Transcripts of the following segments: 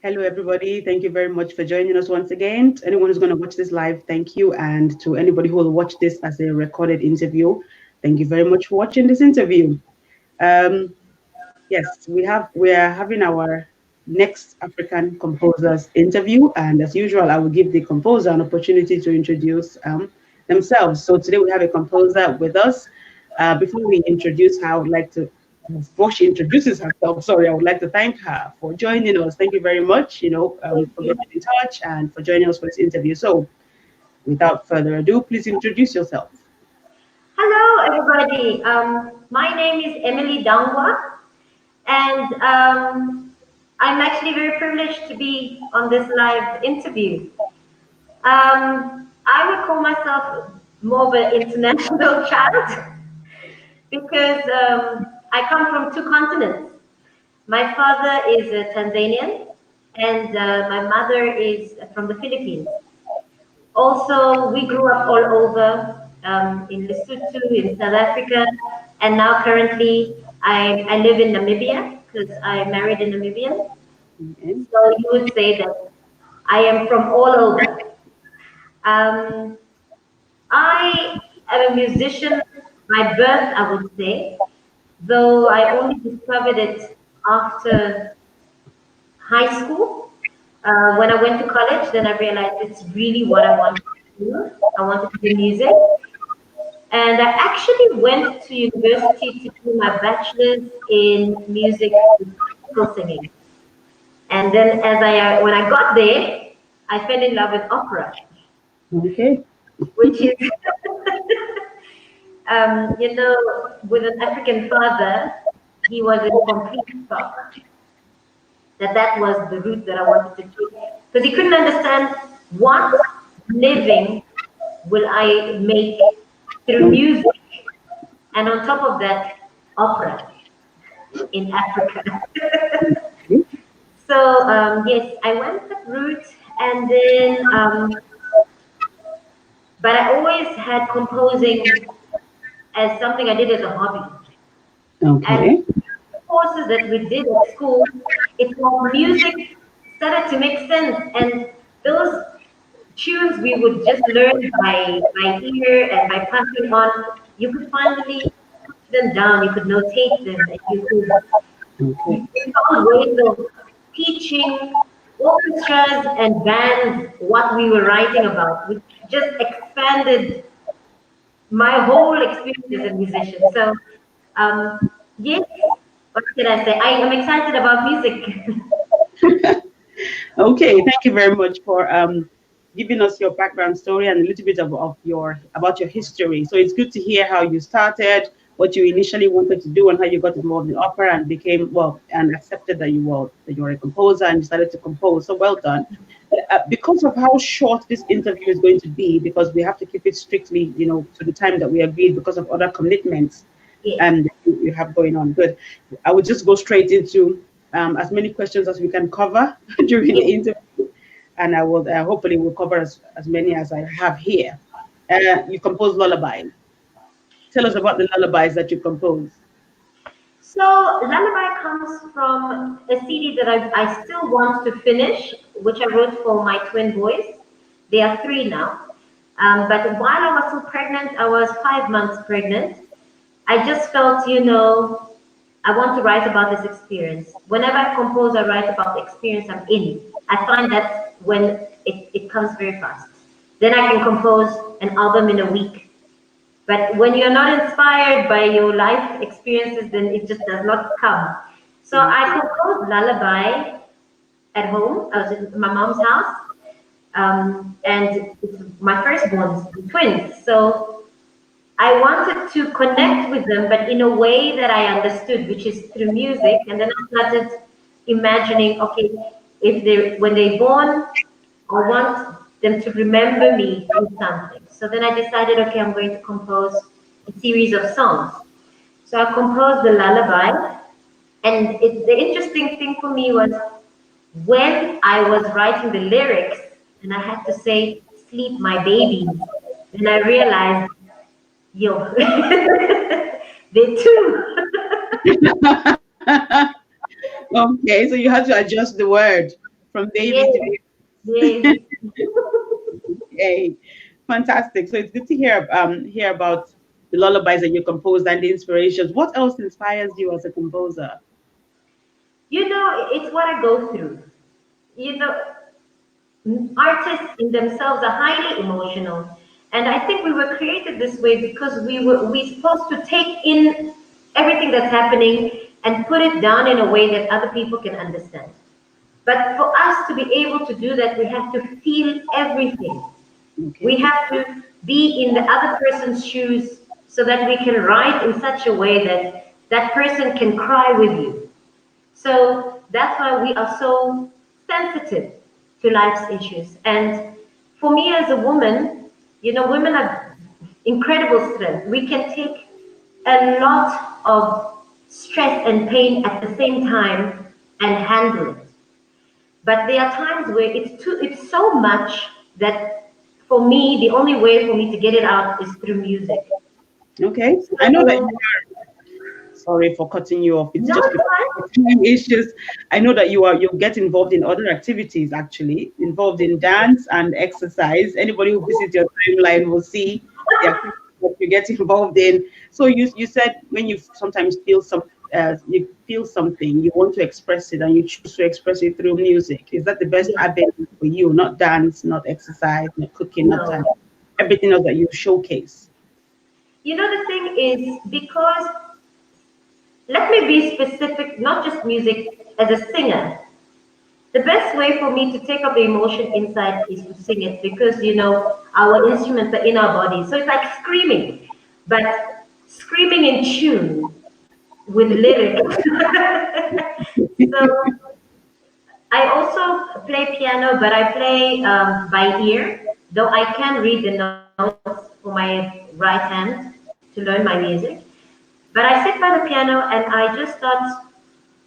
Hello, everybody. Thank you very much for joining us once again. To anyone who's going to watch this live, thank you. And to anybody who will watch this as a recorded interview, thank you very much for watching this interview. Um, yes, we are having our next African composers interview, and as usual, I will give the composer an opportunity to introduce themselves. So today we have a composer with us. Before we introduce her, I would like to before she introduces herself, sorry, I would like to thank her for joining us. Thank you very much, for getting in touch and for joining us for this interview. So, without further ado, please introduce yourself. Hello, everybody. My name is Emily Dangwa, and I'm actually very privileged to be on this live interview. I would call myself more of an international child because I come from two continents. My father is a Tanzanian, and my mother is from the Philippines. Also, we grew up all over in Lesotho, in South Africa, and now currently I live in Namibia because I married a Namibian. Okay. So you would say that I am from all over. Um, I am a musician by birth, I would say, though I only discovered it after high school. When I went to college, then I realized it's really what I wanted to do. I wanted to do music. And I actually went to university to do my bachelor's in music with classical singing. And then when I got there, I fell in love with opera, Okay. which is, with an African father, he was in complete shock that was the route that I wanted to take. Because he couldn't understand what living will I make through music, and on top of that, opera in Africa. So yes, I went that route, and then, but I always had composing as something I did as a hobby. And Okay. the courses that we did at school, it's like music started to make sense, and those tunes we would just learn by ear and by passing on. You could finally put them down, you could notate them, and Okay. you found ways of teaching orchestras and bands what we were writing about, which just expanded my whole experience as a musician. So, yes, what can I say? I am excited about music. Okay. Thank you very much for giving us your background story and a little bit of your about your history. So it's good to hear how you started, what you initially wanted to do, and how you got involved in opera and became and accepted that you were a composer and you started to compose. So well done. Because of how short this interview is going to be, because we have to keep it strictly, to the time that we agreed because of other commitments Yes. you have going on. Good. I would just go straight into as many questions as we can cover during the Yes. interview, and I will hopefully will cover as many as I have here. You compose lullaby. Tell us about the lullabies that you compose. So Lullaby comes from a CD that I still want to finish, which I wrote for my twin boys. They are three now. But while I was still pregnant, I was 5 months pregnant. I just felt, I want to write about this experience. Whenever I compose, I write about the experience I'm in. I find that when it comes very fast. Then I can compose an album in a week. But when you're not inspired by your life experiences, then it just does not come. So I composed Lullaby at home. I was in my mom's house. And it's my firstborns, the twins. So I wanted to connect with them, but in a way that I understood, which is through music. And then I started imagining, okay, if they when they're born, I want them to remember me through something. So then I decided, okay, I'm going to compose a series of songs. So I composed the lullaby, and the interesting thing for me was when I was writing the lyrics, and I had to say, "Sleep, my baby," then I realized, yo, they too. Okay, so you had to adjust the word. from baby Yes, to yes. a fantastic. So it's good to hear about the lullabies that you composed and the inspirations. What else inspires you as a composer? You know, it's what I go through. You know, artists in themselves are highly emotional, and I think we were created this way because we supposed to take in everything that's happening and put it down in a way that other people can understand. But for us to be able to do that, we have to feel everything. We Okay. have to be in the other person's shoes so that we can write in such a way that that person can cry with you. So that's why we are so sensitive to life's issues. And for me as a woman, you know, women have incredible strength. We can take a lot of stress and pain at the same time and handle it. But there are times where it's so much that for me, the only way for me to get it out is through music. Okay. I know that So, sorry for cutting you off. It's no, just it's because fine. of time issues. I know that you get involved in other activities actually, involved in dance and exercise. Anybody who visits your timeline will see the activities that you get involved in. So you said when you sometimes feel you feel something, you want to express it and you choose to express it through music. Is that the best Yes, avenue for you? Not dance, not exercise, not cooking, not no. time. Everything else that you showcase. You know, the thing is, because let me be specific, not just music, as a singer. The best way for me to take up the emotion inside is to sing it because, you know, our instruments are in our body. So it's like screaming, but screaming in tune with lyrics. So I also play piano, but I play by ear, though I can read the notes for my right hand to learn my music. But I sit by the piano and I just start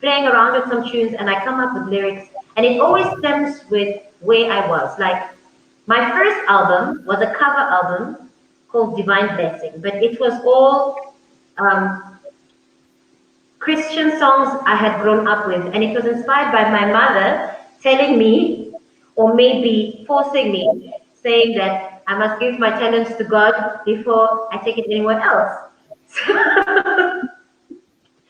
playing around with some tunes and I come up with lyrics. And it always stems with where I was. Like my first album was a cover album called Divine Blessing, but it was all Christian songs I had grown up with, and it was inspired by my mother telling me, or maybe forcing me, saying that I must give my talents to God before I take it anywhere else.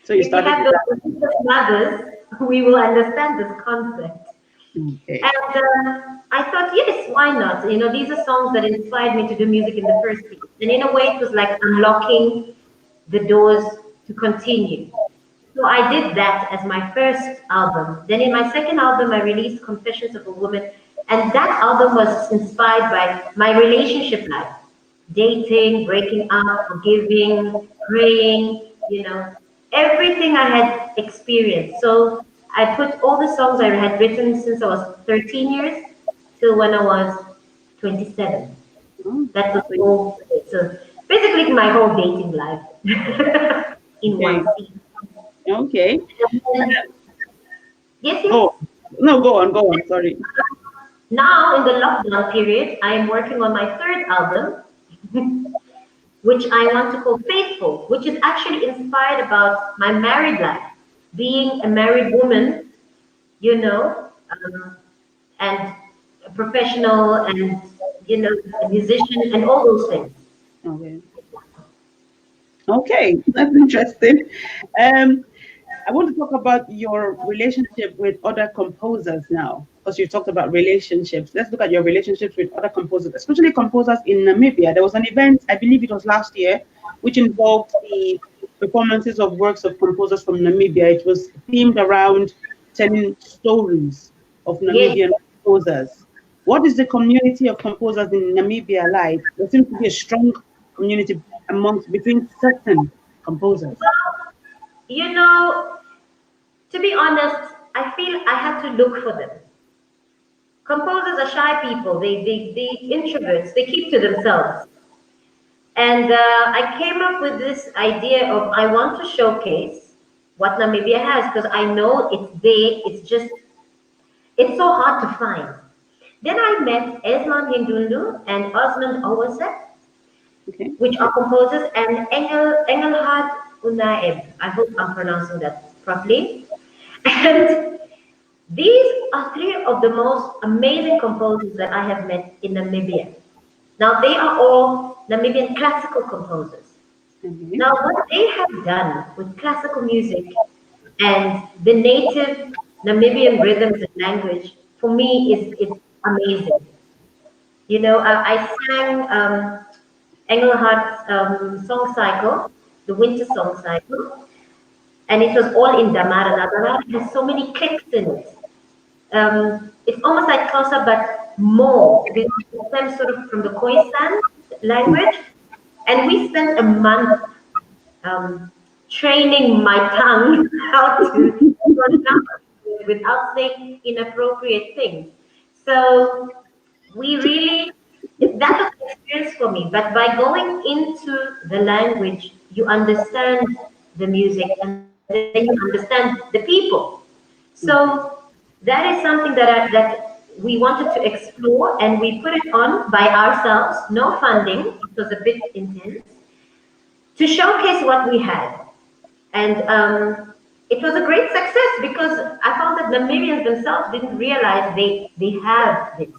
So you If we started have with those that. religious mothers, we will understand this concept. Okay. And I thought, yes, why not? You know, these are songs that inspired me to do music in the first place. And in a way, it was like unlocking the doors to continue. So I did that as my first album. Then in my second album, I released Confessions of a Woman. And that album was inspired by my relationship life, dating, breaking up, forgiving, praying, you know, everything I had experienced. So I put all the songs I had written since I was 13 years till when I was 27. Oh, That was so all. So basically, my whole dating life in okay. one scene. Okay. And yes, yes. Go. No, go on. Go on. Sorry. Now in the lockdown period, I am working on my third album, which I want to call Faithful, which is actually inspired about my married life, being a married woman, you know, and a professional and, you know, a musician and all those things. Okay. Okay. That's interesting. Um, I want to talk about your relationship with other composers now, because you talked about relationships. Let's look at your relationships with other composers, especially composers in Namibia. There was an event, I believe it was last year, which involved the performances of works of composers from Namibia. It was themed around telling stories of Yes. Namibian composers. What is the community of composers in Namibia like? There seems to be a strong community amongst between certain composers. You know, to be honest, I feel I had to look for them. Composers are shy people. They introverts. They keep to themselves. And I came up with this idea of I want to showcase what Namibia has because I know it's there. It's just it's so hard to find. Then I met Esman Hindundu and Osmond Owase, Okay. which are composers, and Engelhard Unaeb. I hope I'm pronouncing that properly. And these are three of the most amazing composers that I have met in Namibia. Now, they are all Namibian classical composers. Okay. Now, what they have done with classical music and the native Namibian rhythms and language, for me, is amazing. You know, I sang Engelhardt's song cycle, the winter song cycle, and it was all in Damara. Now, Damara has so many clicks in it. It's almost like Xhosa, but more because it stems sort of from the Khoisan language. And we spent a month um, training my tongue how to pronounce without saying inappropriate things. So we really, that was an experience for me. But by going into the language, you understand the music and then you understand the people. So that is something that we wanted to explore, and we put it on by ourselves, no funding. It was a bit intense to showcase what we had. And it was a great success because I found that Namibians themselves didn't realize they have this,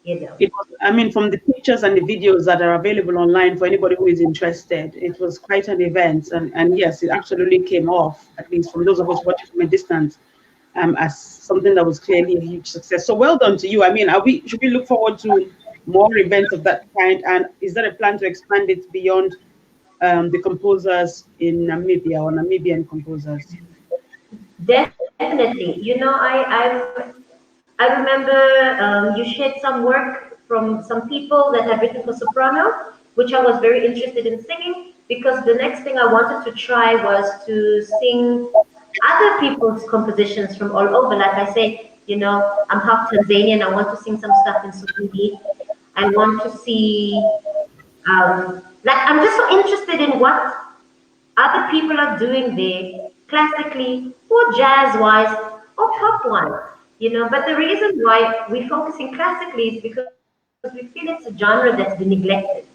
you know. It was, I mean, from the pictures and the videos that are available online for anybody who is interested, it was quite an event. And yes, it absolutely came off, at least from those of us watching from a distance, as something that was clearly a huge success. So well done to you. I mean, should we look forward to more events of that kind? And is there a plan to expand it beyond the composers in Namibia or Namibian composers? Definitely. You know, I remember you shared some work from some people that have written for soprano, which I was very interested in singing because the next thing I wanted to try was to sing other people's compositions from all over. Like I say, you know, I'm half Tanzanian. I want to sing some stuff in Swahili. I want to see, like, I'm just so interested in what other people are doing there, classically or jazz wise or pop wise. You know, but the reason why we're focusing classically is because we feel it's a genre that's been neglected.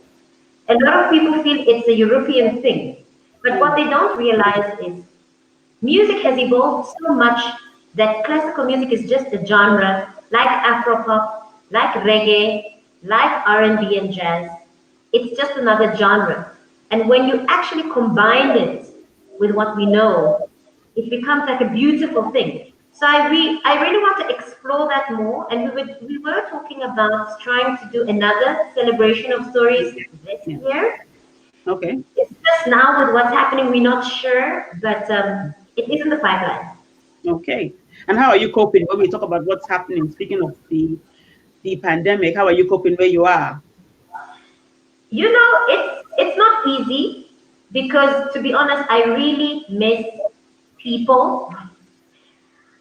A lot of people feel it's a European thing. But what they don't realize is music has evolved so much that classical music is just a genre like Afropop, like reggae, like R&B and jazz. It's just another genre. And when you actually combine it with what we know, it becomes like a beautiful thing. So I really want to explore that more. And we were talking about trying to do another celebration of stories this Yeah. year. Okay. It's just now with what's happening, we're not sure, but it is in the pipeline. Okay. And how are you coping when we talk about what's happening? Speaking of the pandemic, how are you coping where you are? You know, it's not easy because to be honest, I really miss people.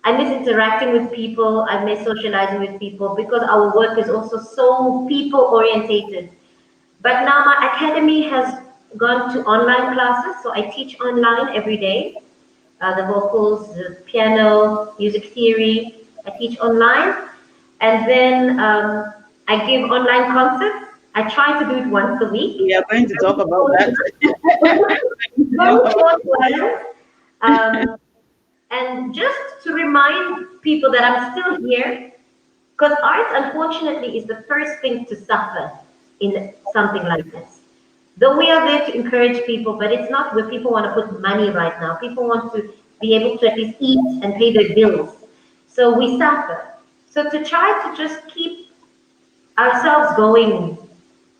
I miss interacting with people. I miss socializing with people because our work is also so people orientated. But now my academy has gone to online classes, so I teach online every day. The vocals, the piano, music theory, I teach online. And then I give online concerts. I try to do it once a We week. are going to talk about that. Very short ones. Um, and just to remind people that I'm still here, because art, unfortunately, is the first thing to suffer in something like this. Though we are there to encourage people, but it's not where people want to put money right now. People want to be able to at least eat and pay their bills. So we suffer. So to try to just keep ourselves going,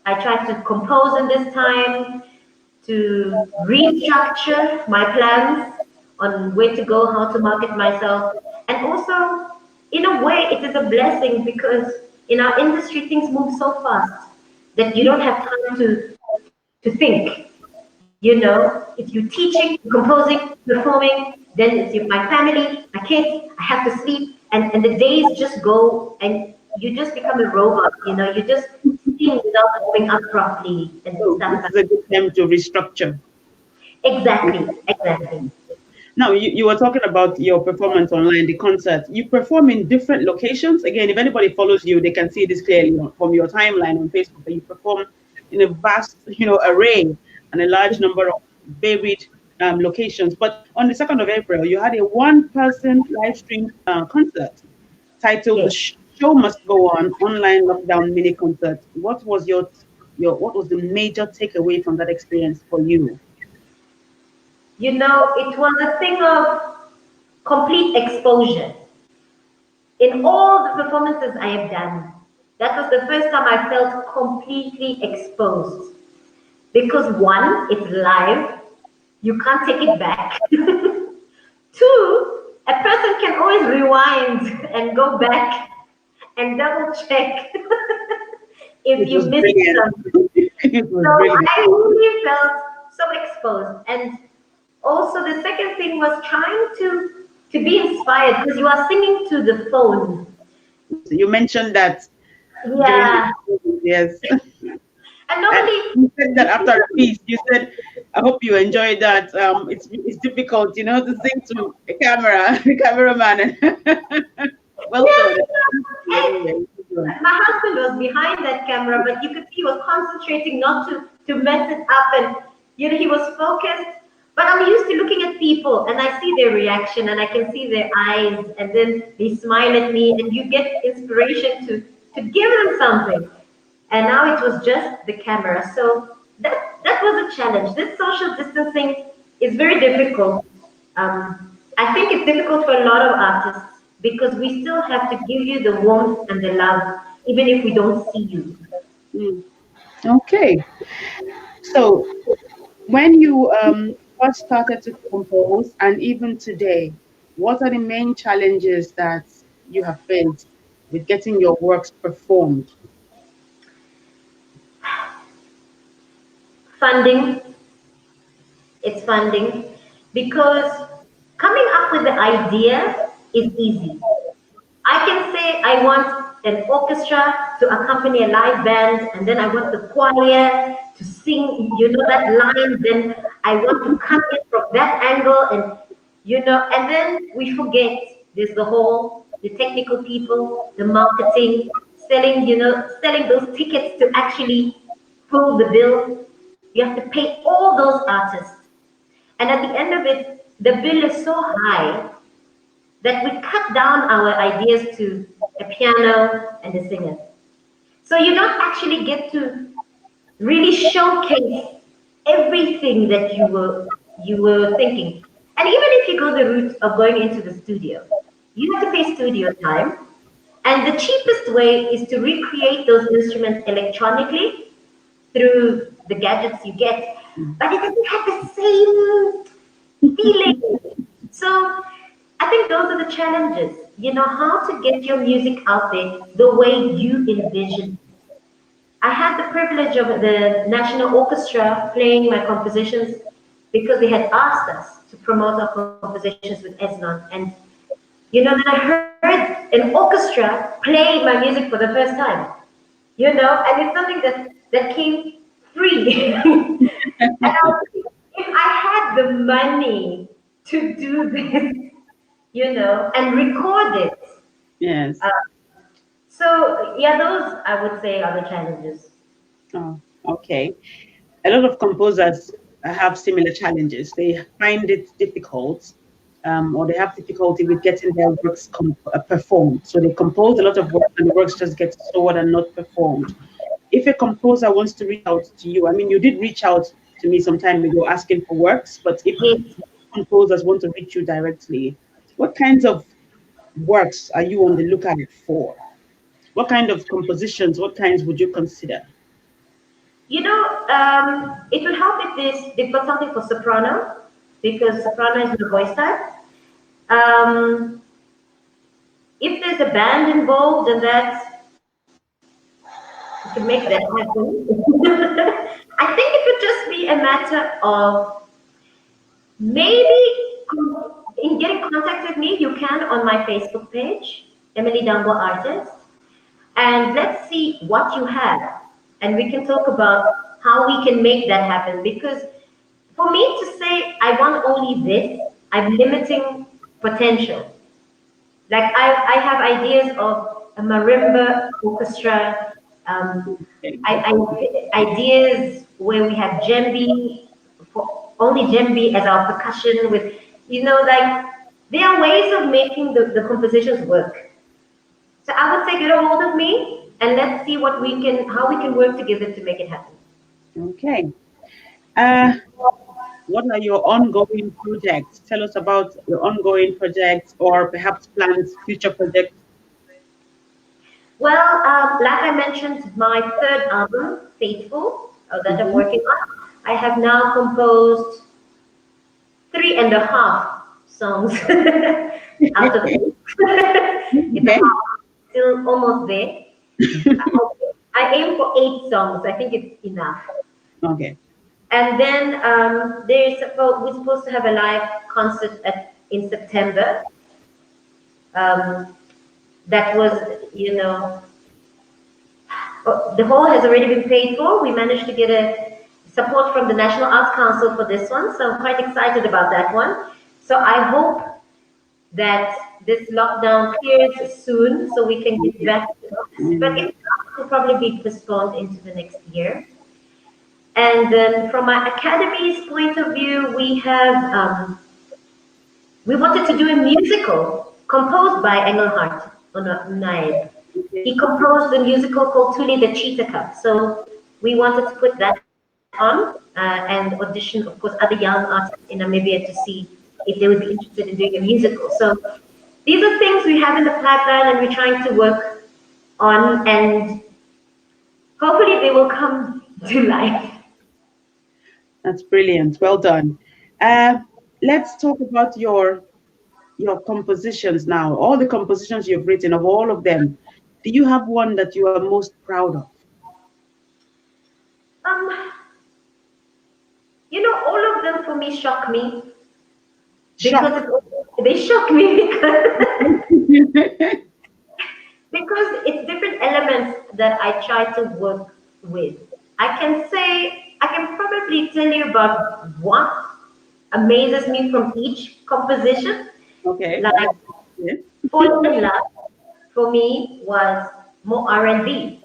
I try to compose in this time, to restructure my plans on where to go, how to market myself. And also, in a way, it is a blessing because in our industry, things move so fast that you don't have time to think. You know, if you're teaching, composing, performing, then it's my family, my kids, I have to sleep, and the days just go and you just become a robot, you know, you just sing without warming up properly and So stuff this like is a good time to restructure. that. Exactly, exactly. Now, you were talking about your performance online, the concert. You perform in different locations. Again, if anybody follows you, they can see this clearly from your timeline on Facebook. That you perform in a vast, array and a large number of varied locations. But on the 2nd of April, you had a one-person live stream concert titled "The Yes. Show Must Go On" online lockdown mini concert. What was your what was the major takeaway from that experience for you? It was a thing of complete exposure. In all the performances I have done, that was the first time I felt completely exposed. Because one, it's live, you can't take it back. Two, a person can always rewind and go back and double check if It you was missed brilliant. something. It was So brilliant. I really felt so exposed. And also the second thing was trying to be inspired because you are singing to the phone. Yes, you mentioned that during the Yeah. yes. And And normally you said that you after the piece, you said, "I hope you enjoyed that." It's difficult, to sing to a camera, the cameraman. Well yes, done. Anyway, well done. my husband was behind that camera, but you could see he was concentrating not to mess it up, and he was focused. But I'm used to looking at people, and I see their reaction, and I can see their eyes, and then they smile at me, and you get inspiration to give them something. And now it was just the camera, so that was a challenge. This social distancing is very difficult. I think it's difficult for a lot of artists because we still have to give you the warmth and the love, even if we don't see you. Mm. Okay. So when you first started to compose, and even today, what are the main challenges that you have faced with getting your works performed? Funding, it's funding, because coming up with the idea is easy. I can say I want an orchestra to accompany a live band, and then I want the choir to sing, that line. Then I want to cut it from that angle, and and then we forget there's the technical people, the marketing, selling those tickets to actually pull the bill. You have to pay all those artists, and at the end of it, the bill is so high that we cut down our ideas to a piano and a singer. So you don't actually get to really showcase everything that you were thinking. And even if you go the route of going into the studio, you have to pay studio time. And the cheapest way is to recreate those instruments electronically through the gadgets you get. But it doesn't have the same feeling. So I think those are the challenges, how to get your music out there the way you envision. I had the privilege of the National Orchestra playing my compositions because they had asked us to promote our compositions with Esnon. And then I heard an orchestra play my music for the first time, and it's something that came free. And I was thinking, if I had the money to do this, and record it. Yes. Uh, so yeah, those I would say are the challenges. Oh, okay. A lot of composers have similar challenges. They find it difficult, or they have difficulty with getting their works performed. So they compose a lot of work, and the works just get stored and not performed. If a composer wants to reach out to you, I mean, you did reach out to me some time ago asking for works, but if Yes. composers want to reach you directly, what kinds of works are you on the lookout for? What kind of compositions, what kinds would you consider? It will help if they've got something for soprano, because soprano is the voice type. Um, if there's a band involved, then we can make that happen. I think it would just be a matter of maybe in getting contact with me. You can on my Facebook page, Emily Dangwa Artist, and let's see what you have, and we can talk about how we can make that happen. Because for me to say I want only this, I'm limiting potential. Like I have ideas of a marimba orchestra, um, Okay. ideas where we have djembe for only djembe as our percussion with, like there are ways of making the compositions work. So I would say get a hold of me and let's see how we can work together to make it happen. Okay. Uh, what are your ongoing projects? Tell us about your ongoing projects or perhaps plans, future projects. Well, like I mentioned, my third album, Faithful, that I'm Hmm. working on, I have now composed three and a half songs out of eight. It's a Okay. half, still almost there. I aim for 8 songs. I think it's enough. Okay. And then we're supposed to have a live concert in September. Um, that was, you know, the hall has already been paid for. We managed to get a support from the National Arts Council for this one, so I'm quite excited about that one. So I hope that this lockdown clears soon so we can get back to office. But Mm. if not, it will probably be postponed into the next year. And then from my academy's point of view, we wanted to do a musical composed by Engelhardt Naib. Okay. He composed a musical called Tuli the Cheetah Cup. So we wanted to put that on and audition, of course, other young artists in Namibia to see if they would be interested in doing a musical. So these are things we have in the pipeline and we're trying to work on, and hopefully they will come to life. That's brilliant. Well done. Uh, let's talk about your compositions now. All the compositions you've written, of all of them, do you have one that you are most proud of? Um, all of them for me shock me because Shock. they shock me because it's different elements that I try to work with. I can probably tell you about what amazes me from each composition. Okay. Like Yeah. Falling in Love for me was more R&B,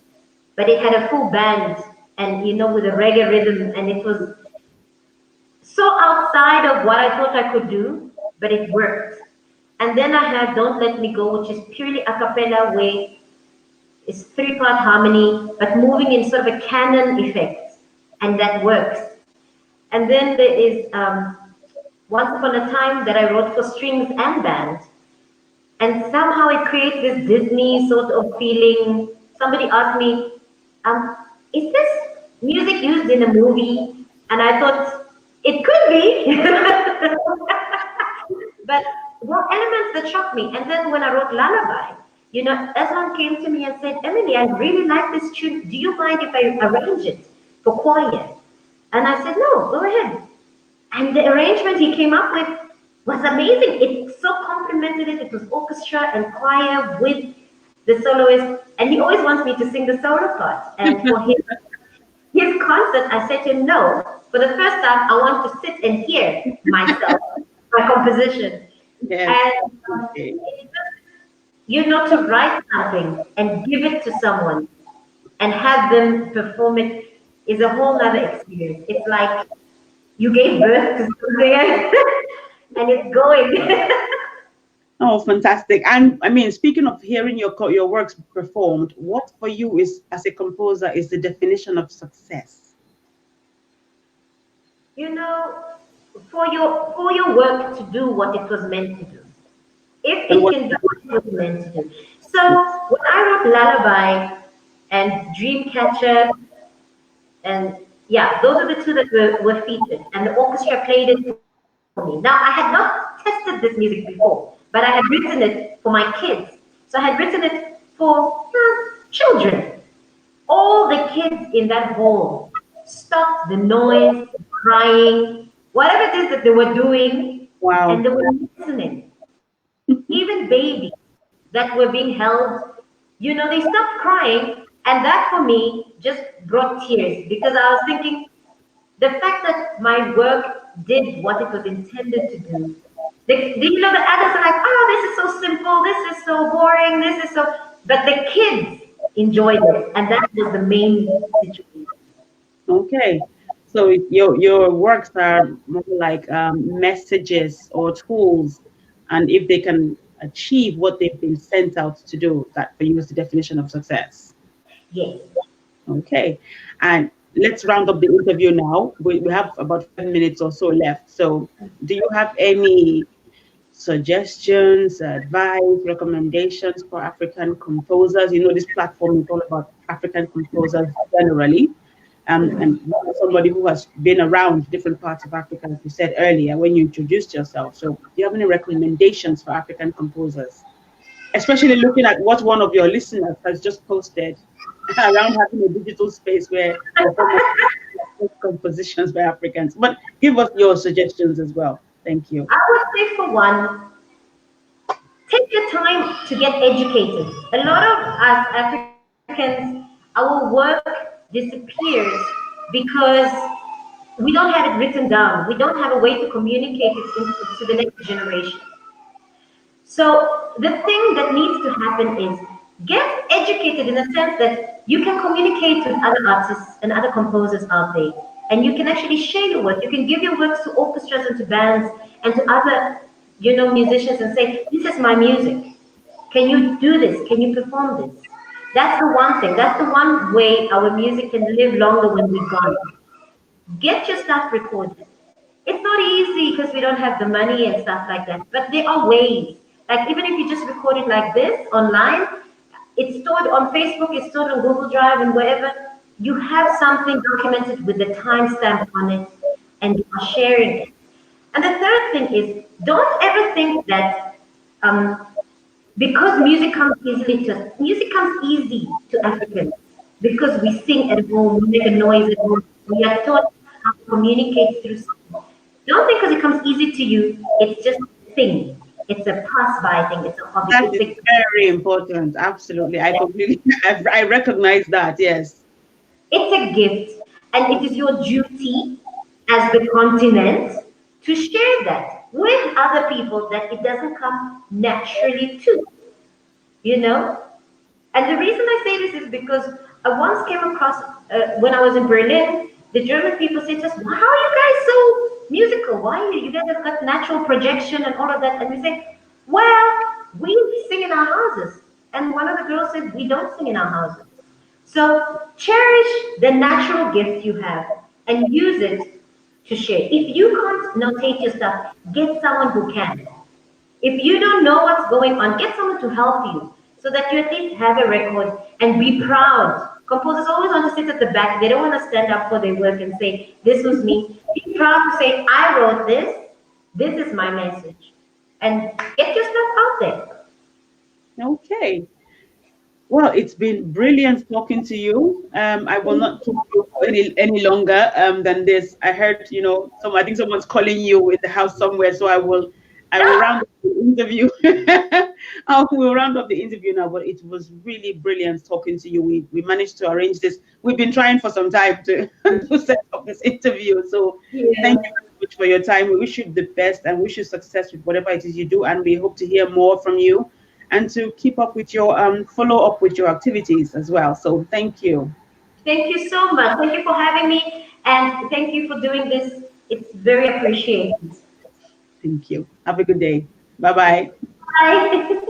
but it had a full band and with a reggae rhythm, and it was so outside of what I thought I could do, but it worked. And then I had Don't Let Me Go, which is purely a cappella where it's three-part harmony, but moving in sort of a canon effect, and that works. And then there is Once Upon a Time that I wrote for strings and band, and somehow it creates this Disney sort of feeling. Somebody asked me, "Is this music used in a movie?" And I thought it could be, but there are elements that shocked me. And then when I wrote Lullaby, Eslan came to me and said, "Emily, I really like this tune. Do you mind if I arrange it for choir?" And I said, "No, go ahead." And the arrangement he came up with was amazing. It so complemented it. It was orchestra and choir with the soloist. And he always wants me to sing the solo part. And for his concert, I said to him, "No, for the first time, I want to sit and hear myself, my composition." Yes. And Okay. to write something and give it to someone and have them perform it is a whole nother experience. It's like you gave birth to something and it's going. Oh, fantastic. And I mean, speaking of hearing your works performed, what for you is as a composer is the definition of success? you know, for your work to do what it was meant to do. If And it what can do what it was meant to do. So when I wrote Lullaby and Dreamcatcher, and yeah, those are the two that were featured, and the orchestra played it for me. Now I had not tested this music before, but I had written it for my kids. So I had written it for children. All the kids in that hall stopped the noise, crying, whatever it is that they were doing, and wow. they were listening. Even babies that were being held, they stopped crying. And that for me just brought tears because I was thinking the fact that my work did what it was intended to do. The adults are like, oh, this is so simple, this is so boring, this is so, but the kids enjoyed it. And that was the main situation. Okay. So your works are more like messages or tools, and if they can achieve what they've been sent out to do, that for you is the definition of success. Yes. Okay, and let's round up the interview now. We have about 5 minutes or so left. So, do you have any suggestions, advice, recommendations for African composers? You know, this platform is all about African composers generally. And you are somebody who has been around different parts of Africa, as you said earlier when you introduced yourself. So, do you have any recommendations for African composers? Especially looking at what one of your listeners has just posted around having a digital space where performers compositions by Africans. But give us your suggestions as well. Thank you. I would say for one, take the time to get educated. A lot of us Africans, our work disappears because we don't have it written down. We don't have a way to communicate it to the next generation. So the thing that needs to happen is get educated in the sense that you can communicate with other artists and other composers out there. And you can actually share your work. You can give your works to orchestras and to bands and to other, musicians and say, this is my music. Can you do this? Can you perform this? That's the one thing. That's the one way our music can live longer when we're gone. Get your stuff recorded. It's not easy because we don't have the money and stuff like that, but there are ways. Like even if you just record it like this online, it's stored on Facebook, it's stored on Google Drive and wherever. You have something documented with the timestamp on it and you are sharing it. And the third thing is don't ever think that um, because music comes easy to Africans because we sing at home, we make a noise at home, we are taught how to communicate through song. Don't think because it comes easy to you, it's just a thing. It's a pass by thing, it's a hobby. That is very important. Absolutely. I completely, I recognize that. Yes. It's a gift, and it is your duty as the continent to share that with other people that it doesn't come naturally to, you know? And the reason I say this is because I once came across, when I was in Berlin, the German people said to us, "Well, how are you guys so musical? Why you guys have got natural projection and all of that?" And we say, well, we sing in our houses. And one of the girls said, we don't sing in our houses. So cherish the natural gift you have and use it to share. If you can't notate your stuff, get someone who can. If you don't know what's going on, get someone to help you so that you at least have a record and be proud. Composers always want to sit at the back. They don't want to stand up for their work and say, this was me. Be proud to say, I wrote this. This is my message. And get your stuff out there. Okay. Well, it's been brilliant talking to you. I will not keep you for any longer than this. I heard, I think someone's calling you in the house somewhere, so I will round up the interview. I will round up the interview now, but it was really brilliant talking to you. We managed to arrange this. We've been trying for some time to, to set up this interview. So Yeah. thank you very much for your time. We wish you the best and wish you success with whatever it is you do. And we hope to hear more from you and to keep up with your follow up with your activities as well. So thank you. Thank you so much. Thank you for having me. And thank you for doing this. It's very appreciated. Thank you. Have a good day. Bye bye. Bye.